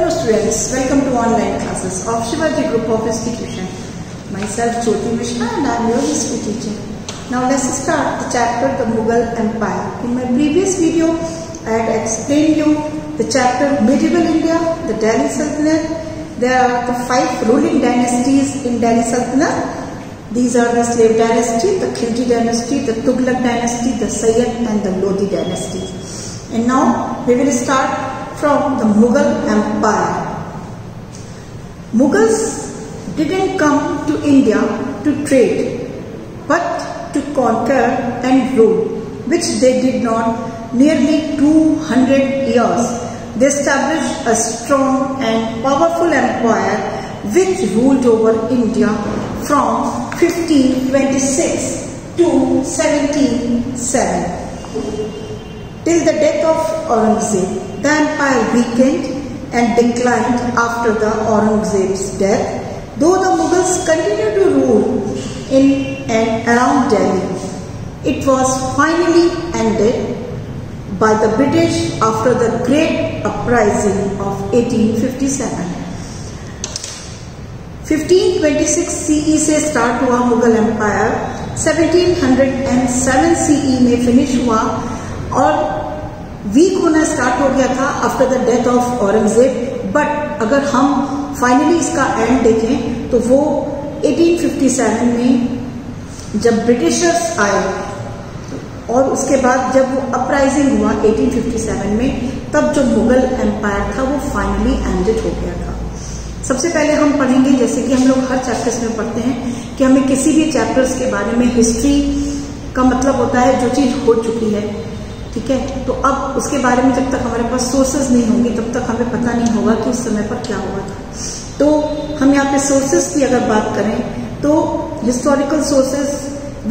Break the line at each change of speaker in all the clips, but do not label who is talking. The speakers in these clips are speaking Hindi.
Hello students, welcome to online classes of Shivaji Group of Institution. Myself Jyoti Mishra and I am your history teacher. Now let's start the chapter The Mughal Empire. In my previous video, I had explained you the chapter Medieval India, the Delhi Sultanate. There are the 5 ruling dynasties in Delhi Sultanate. These are the Slave dynasty, the Khilji dynasty, the Tughlaq dynasty, the Sayyid and the Lodi dynasty. And now we will start from the Mughal Empire. Mughals didn't come to India to trade, but to conquer and rule, which they did not nearly 200 years. They established a strong and powerful empire which ruled over India from 1526 to 1707. Till the death of Aurangzeb, the empire weakened and declined after the Aurangzeb's death, though the Mughals continued to rule in and around Delhi. It was finally ended by the British after the Great Uprising of 1857. 1526 CE से स्टार्ट हुआ मुगल एम्पायर, 1707 CE में फिनिश हुआ और वीक होना स्टार्ट हो गया था after the death of Aurangzeb. But अगर हम फाइनली इसका एंड देखें तो वो 1857 में जब ब्रिटिशर्स आए और उसके बाद जब वो अपराइजिंग हुआ 1857 में, तब जो मुगल एम्पायर था वो फाइनली एंडेड हो गया था. सबसे पहले हम पढ़ेंगे, जैसे कि हम लोग हर चैप्टर्स में पढ़ते हैं, कि हमें किसी भी चैप्टर्स के बारे में हिस्ट्री का मतलब होता है जो चीज हो चुकी है. ठीक है, तो अब उसके बारे में जब तक हमारे पास सोर्सेज नहीं होंगे तब तक हमें पता नहीं होगा कि उस समय पर क्या हुआ था. तो हम यहाँ पे सोर्सेज की अगर बात करें तो historical sources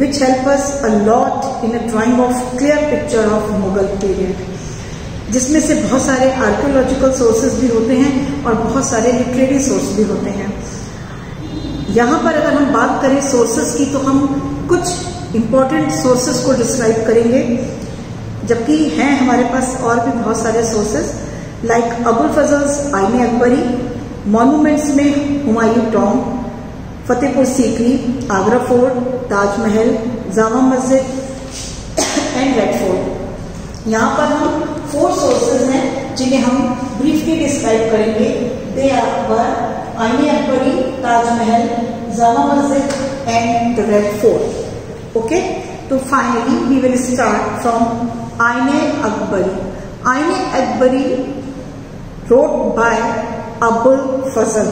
which help us a lot in a drying of clear picture of Mughal period, जिसमें से बहुत सारे आर्कियोलॉजिकल सोर्सेज भी होते हैं और बहुत सारे लिटरेरी सोर्स भी होते हैं. यहाँ पर अगर हम बात करें सोर्सेज की तो हम कुछ इंपॉर्टेंट सोर्सेज को डिस्क्राइब करेंगे, जबकि हैं हमारे पास और भी बहुत सारे सोर्सेज लाइक अबुल फजल्स आईने अकबरी, मॉन्यूमेंट्स में Humayun tomb, Fatehpur Sikri, Agra fort, Taj Mahal, Jama Masjid and red fort. यहाँ पर हम 4 सोर्सेज हैं जिन्हें हम ब्रीफली डिस्क्राइब करेंगे. दे आर आईने Akbari, Taj Mahal, Jama Masjid and the red fort. Okay, तो finally we will start from Aine Akbari. आईने Akbari wrote by Abul Fazl.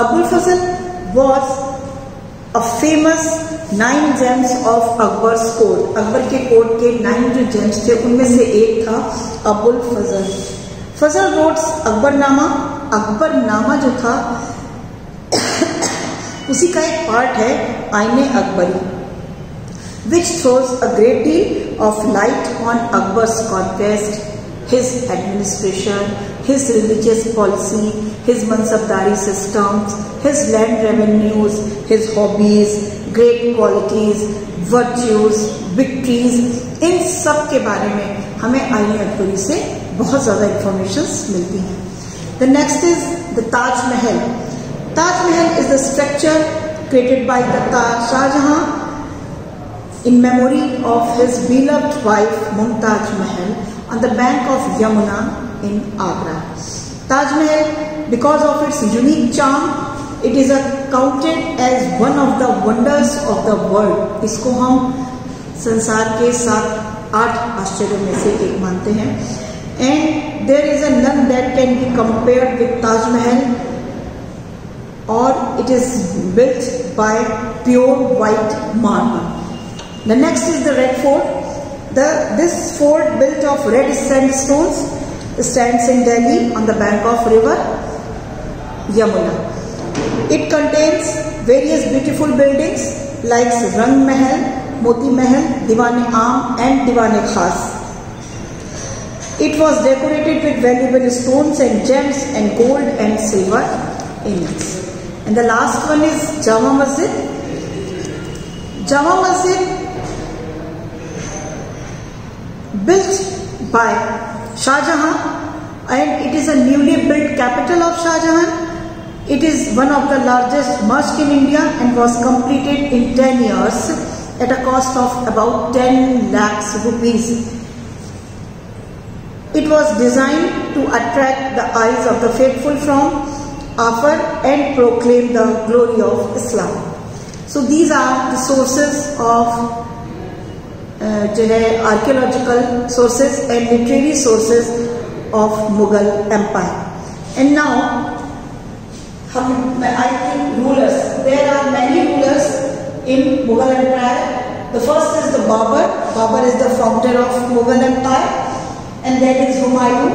Abul Fazl was a famous 9 gems of Akbar's court. Akbar के कोर्ट के 9 जो जेम्स थे उनमें से एक था अबुल फजल. फजल wrote अकबरनामा. अकबरनामा जो था उसी का एक पार्ट है आईने Akbari, which throws a great deal of light on Akbar's conquest, his administration, his religious policy, his mansabdari systems, his land revenues, his hobbies, great qualities, virtues, victories. इन सब के बारे में हमें आईने अकबरी से बहुत ज़्यादा इंफॉर्मेशन मिलती हैं. The next is the Taj Mahal. Taj Mahal is the structure created by the Shah Jahan in memory of his beloved wife Mumtaz Mahal on the bank of Yamuna in Agra. Taj Mahal, because of its unique charm, it is counted as one of the wonders of the world. इसको हम संसार के 7-8 आश्चर्यों में से एक मानते हैं. And there is a none that can be compared with Taj Mahal, or it is built by pure white marble. The next is the Red Fort. This fort, built of red sandstones, stands in Delhi on the bank of river Yamuna. It contains various beautiful buildings like Rang Mahal, Moti Mahal, Diwan-e-Aam and Diwan-e-Khas. It was decorated with valuable stones and gems and gold and silver in it. And the last one is Jama Masjid. Jama Masjid, built by Shah Jahan and it is a newly built capital of Shah Jahan. It is one of the largest mosque in India and was completed in 10 years at a cost of about 10 lakhs rupees. It was designed to attract the eyes of the faithful from afar and proclaim the glory of Islam. So these are the sources of archaeological sources and literary sources of Mughal Empire. And now, I think rulers. There are many rulers in Mughal Empire. The first is the Babur. Babur is the founder of Mughal Empire. And then is Humayun.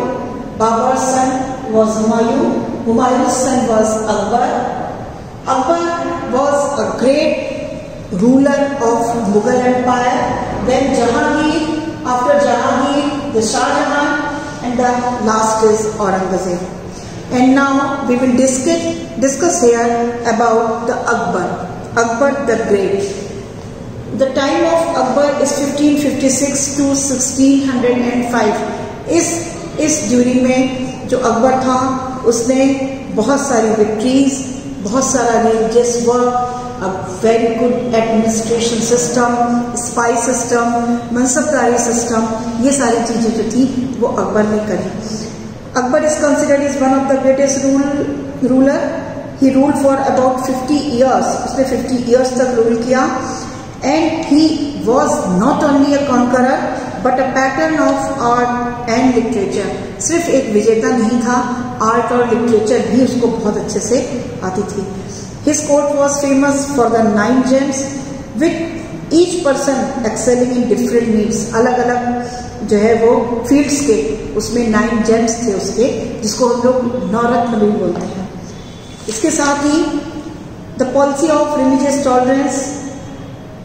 Babur's son was Humayun. Humayun's son was Akbar. Akbar was a great ruler of Mughal Empire. Then Jahangir. After Jahangir, the Shah Jahan. And the last is Aurangzeb. And now we will discuss here about the Akbar. Akbar the Great. The time of Akbar is 1556 to 1605. इस ड्यूरिंग में जो अकबर था उसने बहुत सारी विक्ट्रीज, बहुत सारा religious work, very good administration system, spy system, mansabdari system, ये सारी चीजें जो थी वो अकबर ने करी. Akbar is considered is one of the greatest ruler. He ruled for about 50 years. उसने 50 years तक रूल किया. And he was not only a conqueror but a patron of art and literature. सिर्फ एक विजेता नहीं था, आर्ट और लिटरेचर भी उसको बहुत अच्छे से आती थी. His court was famous for the 9 gems, with each person excelling in different needs. अलग अलग जो है वो फील्ड्स के उसमें 9 gems थे उसके, जिसको हम लोग नवरत्न भी बोलते हैं. इसके साथ ही the policy of religious tolerance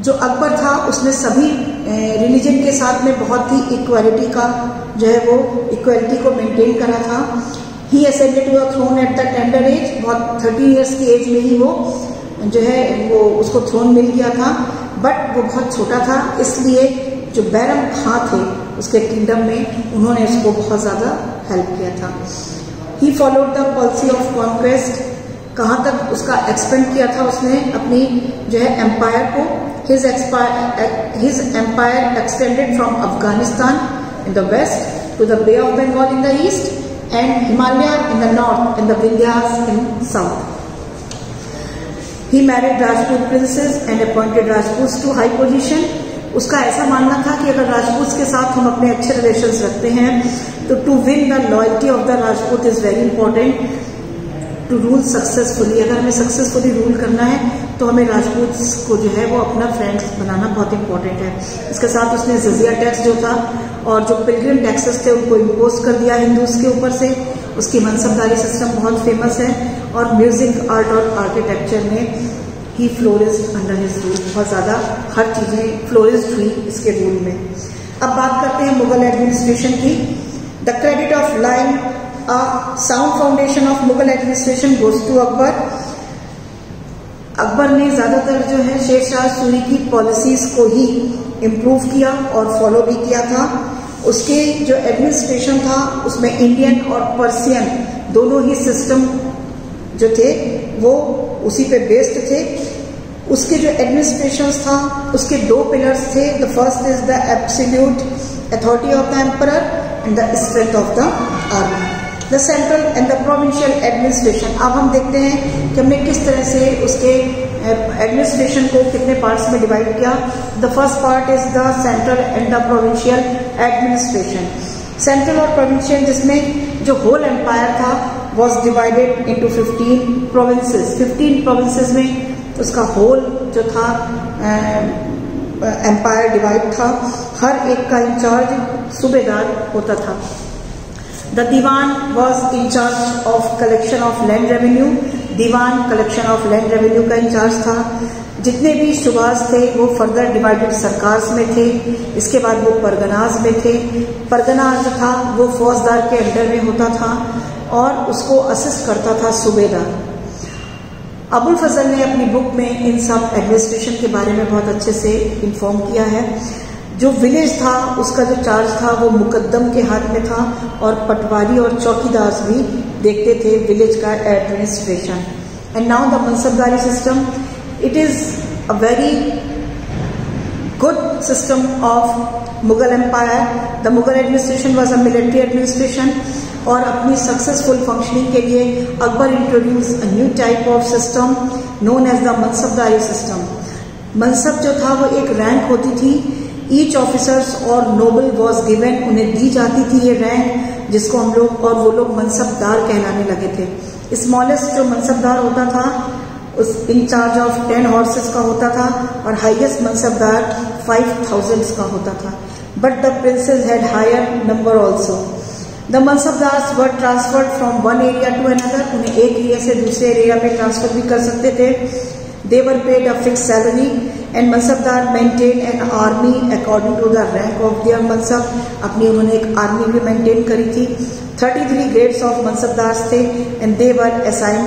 जो अकबर था उसने सभी रिलीजन के साथ में बहुत ही इक्वालिटी का जो है वो इक्वालिटी को मेंटेन करा था. He ascended to the throne at the tender age. बहुत 30 years की एज में ही वो जो है वो उसको थ्रोन मिल गया था, बट वो बहुत छोटा था, इसलिए जो बैरम खां थे उसके किंगडम में उन्होंने उसको बहुत ज़्यादा हेल्प किया था. He followed the policy of conquest. कहाँ तक उसका एक्सपेंड किया था उसने अपनी जो है एम्पायर को. His empire extended from Afghanistan in the west to the Bay of Bengal in the east and Himalaya in the north and the Vindhyas in south. He married Rajput princes and appointed Rajputs to high position. उसका ऐसा मानना था कि अगर राजपूत के साथ हम अपने अच्छे रिलेशंस रखते हैं तो to win the loyalty of the Rajput is very important to rule successfully. अगर हमें सक्सेसफुली रूल करना है तो हमें राजपूत को जो है वो अपना फ्रेंड्स बनाना बहुत इंपॉर्टेंट है. इसके साथ उसने जजिया टैक्स जो था और जो पिलग्रिम टैक्सेस थे उनको इम्पोज कर दिया हिंदूज के ऊपर से. उसकी मनसबदारी सिस्टम बहुत फेमस है और म्यूजिक, आर्ट और आर्किटेक्चर में ही फ्लोरिस्ड अंडर हिज रूल. बहुत ज़्यादा हर चीज़ें फ्लोरिस्ड हुई इसके रूल में. अब बात करते हैं मुगल एडमिनिस्ट्रेशन की. The credit of laying a sound foundation of Mughal administration goes to Akbar. Akbar ने ज़्यादातर जो है शेरशाह सूरी की पॉलिसीज को ही इम्प्रूव किया और फॉलो भी किया था. उसके जो एडमिनिस्ट्रेशन था उसमें इंडियन और पर्सियन दोनों ही सिस्टम जो थे वो उसी पे बेस्ड थे. उसके जो एडमिनिस्ट्रेशन था उसके 2 पिलर्स थे. The first is the absolute authority of the emperor and the strength of the army. The central and the provincial administration. अब हम देखते हैं कि हमने किस तरह से उसके एडमिनिस्ट्रेशन को कितने पार्ट्स में डिवाइड किया. The first part is the central and the provincial administration. Central और प्रोविंशियल जिसमें जो होल एम्पायर था was divided into 15 provinces. 15 provinces में उसका होल जो था एम्पायर डिवाइड था. हर एक का इंचार्ज सूबेदार होता था. The Diwan was incharge of collection of land revenue. दीवान कलेक्शन ऑफ लैंड रेवेन्यू का इंचार्ज था. जितने भी शुबाज थे वो फर्दर डिवाइडेड सरकार्स में थे. इसके बाद वो परगनाज में थे. परगनाज जो था वो फौजदार के अंडर में होता था और उसको असिस्ट करता था सूबेदार. अबुल फजल ने अपनी बुक में इन सब एडमिनिस्ट्रेशन के बारे में बहुत अच्छे से इन्फॉर्म किया है. जो विलेज था उसका जो चार्ज था वो मुकद्दम के हाथ में था, और पटवारी और चौकीदार भी देखते थे विलेज का administration. And now the mansabdari system, it is a very good system of Mughal empire. The Mughal administration was a military administration, और अपनी सक्सेसफुल फंक्शनिंग के लिए Akbar introduce a new type of system known as the mansabdari system. Mansab जो था वो एक रैंक होती थी, ईच ऑफिसर्स और नोबल वॉज गिवन, उन्हें दी जाती थी ये रैंक, जिसको हम लोग, और वो लोग मनसबदार कहलाने लगे थे। स्मॉलेस्ट जो मनसबदार होता था उस इन चार्ज ऑफ 10 हॉर्सेस का होता था, और हाईएस्ट मनसबदार 5000 का होता था। But the princes had higher number also. The mansabdars were transferred from one area to another, उन्हें एक एरिया से दूसरे एरिया में ट्रांसफर भी कर सकते थे। They were paid a fix salary, and mansabdar maintain an army according to the rank of their mansab, अपनी उन्होंने एक आर्मी भी मेंटेन करी थी। 33 ग्रेड्स ऑफ मनसबदार्स थे, and they were assign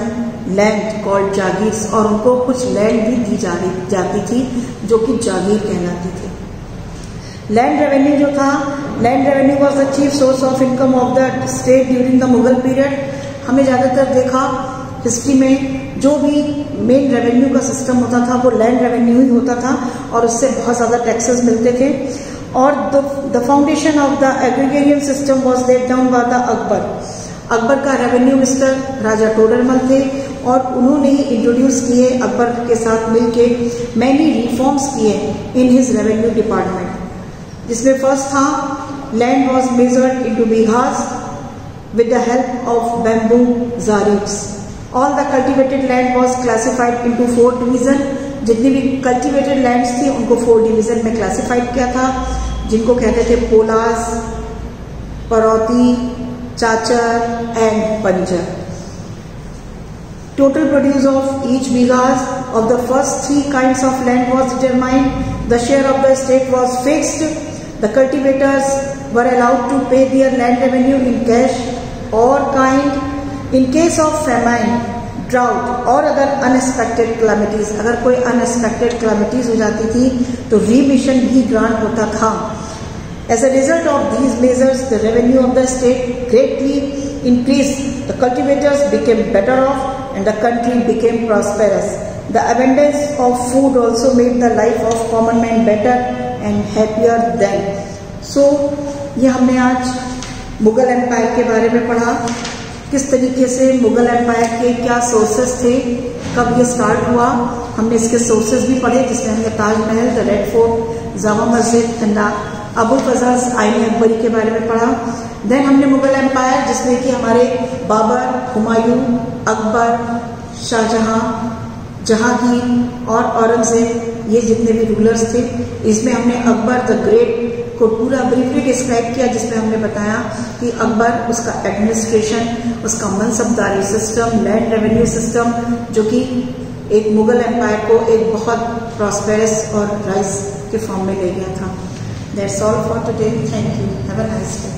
land called jagirs, और उनको कुछ लैंड भी दी जाती थी जो कि जागीर कहलाती थी। लैंड रेवेन्यू जो था, land revenue was the chief source of income of the state during the Mughal period. हमें ज़्यादातर देखा हिस्ट्री में जो भी मेन रेवेन्यू का सिस्टम होता था वो लैंड रेवेन्यू ही होता था, और उससे बहुत ज़्यादा टैक्सेस मिलते थे। और the foundation of the agrarian system was laid down by the Akbar. Akbar का रेवेन्यू मिनिस्टर राजा टोडरमल थे, और उन्होंने ही इंट्रोड्यूस किए, अकबर के साथ मिलके मैनी रिफॉर्म्स किए इन हिज रेवेन्यू डिपार्टमेंट, जिसमें फर्स्ट था land was measured into bighas with the help of bamboo jaribs. All the cultivated land was classified into 4 division. जितनी भी कल्टिवेटेड लैंड्स थी उनको 4 डिवीजन में क्लासिफाइड किया था, जिनको कहते थे पोलास, परौती, चाचर and पंजर। Total produce of each bighas of the first 3 kinds of land was determined. The share of the state was fixed. The cultivators were allowed to pay their land revenue in cash or kind. In case of famine, drought or other unexpected calamities, अगर कोई unexpected calamities हो जाती थी तो remission भी grant होता था। As a result of these measures, the revenue of the state greatly increased. The cultivators became better off, and the country became prosperous. The abundance of food also made the life of common man better and happier then. So, ये हमने आज मुगल एम्पायर के बारे में पढ़ा, किस तरीके से मुगल एम्पायर के क्या सोर्सेस थे, कब ये स्टार्ट हुआ। हमने इसके सोर्सेस भी पढ़े, जिसमें हमने Taj Mahal, the red fort, Jama Masjid, Abul Fazl's आईन अकबरी के बारे में पढ़ा। देन हमने मुगल एम्पायर, जिसमें कि हमारे बाबर, हुमायूं, अकबर, शाहजहां, जहांगीर और औरंगजेब, ये जितने भी रूलर्स थे, इसमें हमने अकबर द ग्रेट को पूरा ब्रीफली डिस्क्राइब किया, जिसमें हमने बताया कि अकबर, उसका एडमिनिस्ट्रेशन, उसका मनसबदारी सिस्टम, लैंड रेवेन्यू सिस्टम, जो कि एक मुगल एम्पायर को एक बहुत प्रॉस्पेरस और राइज के फॉर्म में ले गया था। That's all for today. Thank you. Have a nice day.